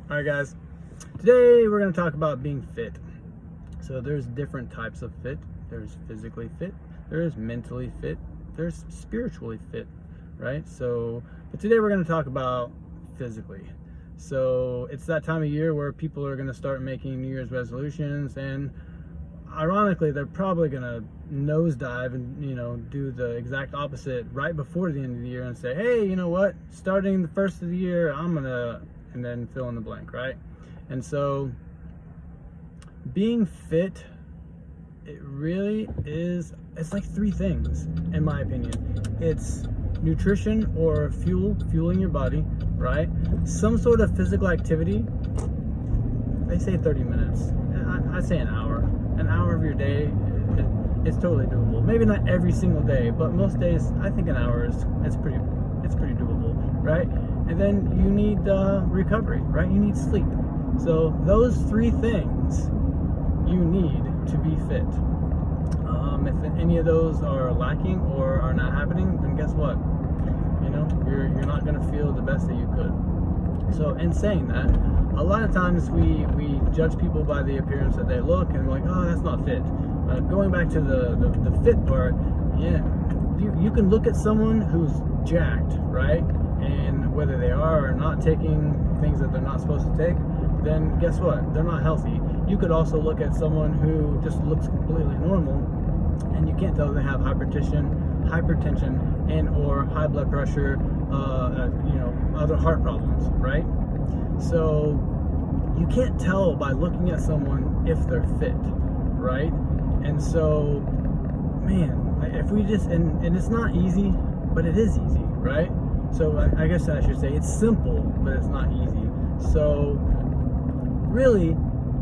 All right, guys. Today we're going to talk about being fit. So there's different types of fit. There's physically fit. There's mentally fit. There's spiritually fit, right? But today we're going to talk about physically. So it's that time of year where people are going to start making New Year's resolutions, and ironically, they're probably going to nosedive and do the exact opposite right before the end of the year and say, hey, you know what? Starting the first of the year, I'm going to, and then fill in the blank, right? And so being fit, it really is, it's like three things in my opinion. It's nutrition or fueling your body, right? Some sort of physical activity. They say 30 minutes. I say an hour of your day. It's totally doable. Maybe not every single day, but most days I think an hour it's pretty doable, right? And then you need recovery, right? You need sleep. So those three things you need to be fit. If any of those are lacking or are not happening, then guess what? You're not going to feel the best that you could. So in saying that, a lot of times we judge people by the appearance that they look, and we're like, oh, that's not fit. Going back to the fit part, yeah, you can look at someone who's jacked, right? And whether they are or not taking things that they're not supposed to take, then guess what? They're not healthy. You could also look at someone who just looks completely normal, and you can't tell they have hypertension, and or high blood pressure, other heart problems, right? So you can't tell by looking at someone if they're fit, right? And so, man, if we just, and it's not easy, but it is easy, right? So I guess I should say it's simple, but it's not easy. So really,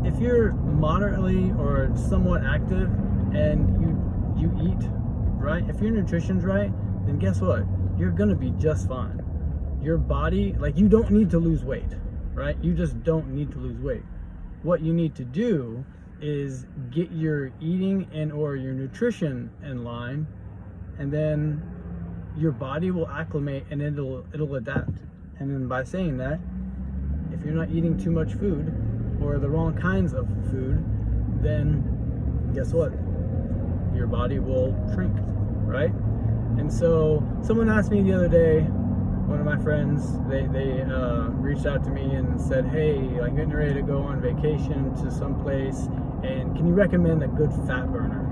if you're moderately or somewhat active and you eat right, if your nutrition's right, then guess what? You're gonna be just fine. Your body, you don't need to lose weight, right? You just don't need to lose weight. What you need to do is get your eating and or your nutrition in line, and then your body will acclimate and it'll adapt. And then by saying that, if you're not eating too much food or the wrong kinds of food, then guess what? Your body will shrink, right? And so someone asked me the other day, one of my friends, they reached out to me and said, hey, I'm getting ready to go on vacation to some place, and can you recommend a good fat burner,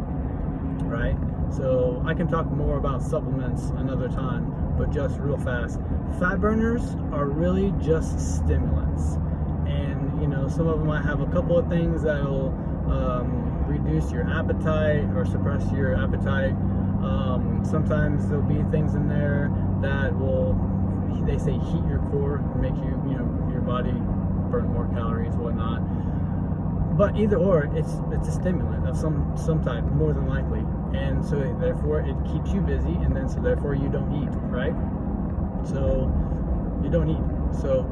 right? So I can talk more about supplements another time, but just real fast, fat burners are really just stimulants. And some of them might have a couple of things that'll reduce your appetite or suppress your appetite. Sometimes there'll be things in there that will, they say, heat your core and make your body burn more calories, whatnot. But either or, it's a stimulant of some type, more than likely. And so therefore it keeps you busy, and then so therefore you don't eat, right? So you don't eat. So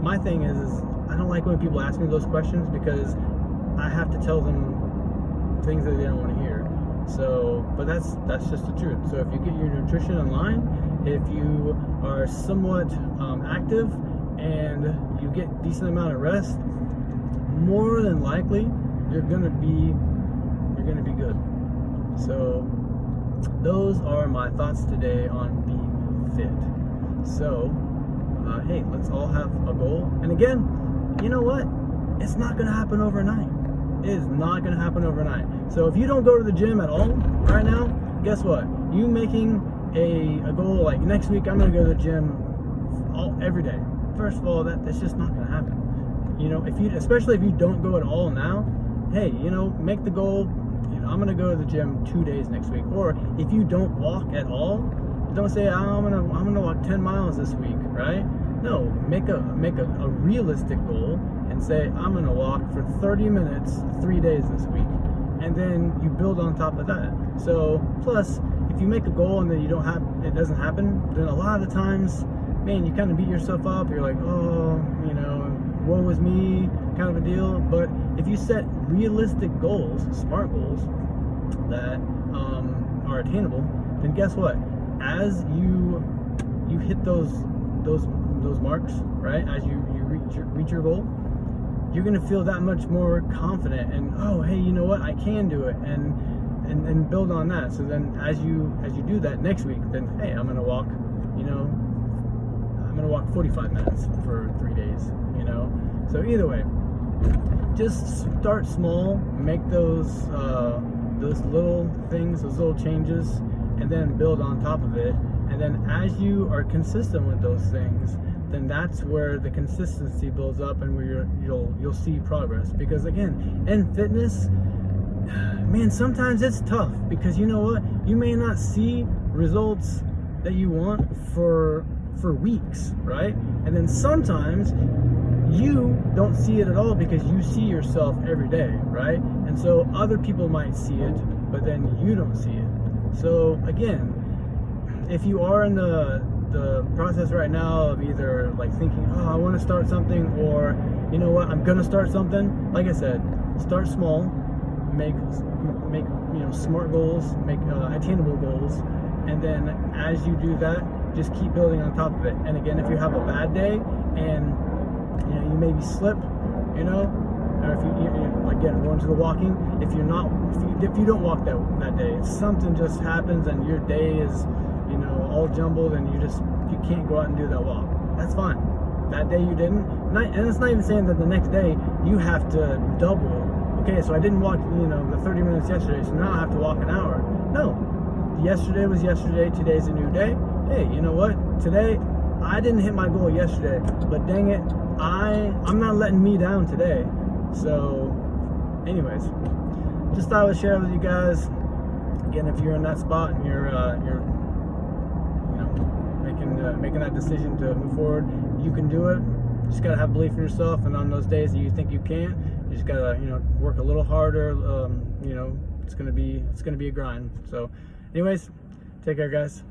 my thing is I don't like when people ask me those questions, because I have to tell them things that they don't want to hear. So, but that's just the truth. So if you get your nutrition in line, if you are somewhat active, and you get decent amount of rest, more than likely you're gonna be good. So those are my thoughts today on being fit. So hey, let's all have a goal. And again, you know what? It's not gonna happen overnight. It is not gonna happen overnight. So if you don't go to the gym at all right now, guess what? You making a goal like next week I'm gonna go to the gym every day. First of all, that's just not gonna happen. Especially if you don't go at all now, hey, make the goal, I'm gonna go to the gym 2 days next week. Or if you don't walk at all, don't say I'm gonna walk 10 miles this week, right? No, make a realistic goal and say I'm gonna walk for 30 minutes 3 days this week, and then you build on top of that. So plus, if you make a goal and then it doesn't happen, then a lot of the times, man, you kind of beat yourself up. You're like, oh, woe is me, kind of a deal. But if you set realistic goals, smart goals that are attainable, then guess what? As you hit those those marks, right? As you reach your goal, you're gonna feel that much more confident and, oh, hey, you know what, I can do it, and build on that. So then as you do that next week, then hey, I'm gonna walk, you know, I'm gonna walk 45 minutes for 3 days, you know. So either way, just start small, make those little things, those little changes, and then build on top of it. And then as you are consistent with those things, then that's where the consistency builds up, and where you'll see progress. Because again, in fitness, man, sometimes it's tough, because you know what, you may not see results that you want for weeks, right? And then sometimes you don't see it at all, because you see yourself every day, right? And so other people might see it, but then you don't see it. So again, if you are in the process right now of either like thinking, oh, I want to start something, or you know what, I'm gonna start something, like I said, start small, make you know, smart goals, make attainable goals, and then as you do that, just keep building on top of it. And again, if you have a bad day and you know, you maybe slip, you know, or if you again, going to the walking, if you don't walk that day, if something just happens and your day is, you know, all jumbled, and you can't go out and do that walk, that's fine. That day you didn't, and it's not even saying that the next day you have to double. Okay, so I didn't walk, you know, the 30 minutes yesterday, so now I have to walk an hour. No, yesterday was yesterday, today's a new day. Hey, you know what, today I didn't hit my goal yesterday, but dang it, I'm not letting me down today. So anyways, just thought I would share with you guys. Again, if you're in that spot and you're you know, making that decision to move forward, you can do it. You just gotta have belief in yourself, and on those days that you think you can't, you just gotta, you know, work a little harder. You know, it's gonna be a grind. So anyways, take care, guys.